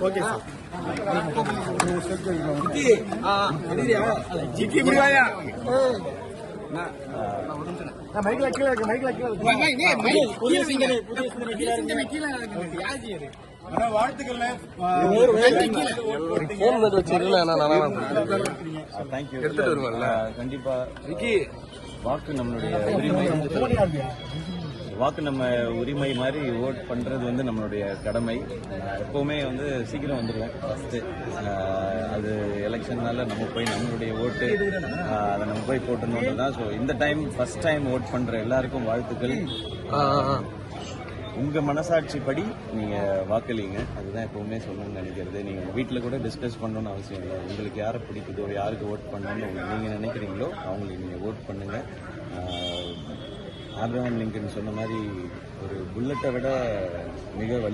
Okay sir. மைக்ல கீழே இருக்கு, மைக்ல கீழே இருக்கு. புதிய சிந்தனை வாழ்த்துக்கள். எடுத்துட்டு வருவாங்கல்ல கண்டிப்பா. வாக்கு நம்மளுடைய உரிமை, வாக்கு நம்ம உரிமை மாதிரி ஓட் பண்றது வந்து நம்மளுடைய கடமை. எப்பவுமே வந்து சீக்கிரம் வந்துடுவேன் ஃபர்ஸ்ட். அது எலெக்ஷன்னால நம்ம போய் நம்மளுடைய ஓட்டு அதை நம்ம போய் போட்டணும் தான். ஸோ இந்த டைம் ஃபர்ஸ்ட் டைம் ஓட் பண்ற எல்லாருக்கும் வாழ்த்துக்கள். உங்க மனசாட்சிப்படி நீங்க வாக்களிங்க, அதுதான் எப்பவுமே சொல்லணும்னு நினைக்கிறது. நீங்க வீட்டில் கூட டிஸ்கஸ் பண்ணணும்னு அவசியம் இல்லை. உங்களுக்கு யாரை பிடிக்குதோ, யாருக்கு ஓட் பண்ணணும்னு நீங்க நினைக்கிறீங்களோ அவங்களுக்கு நீங்க ஓட் பண்ணுங்க. ஆப்ரஹாம் லிங்கன் சொன்ன மாதிரி ஒரு புல்லட்டை விட மிக வலி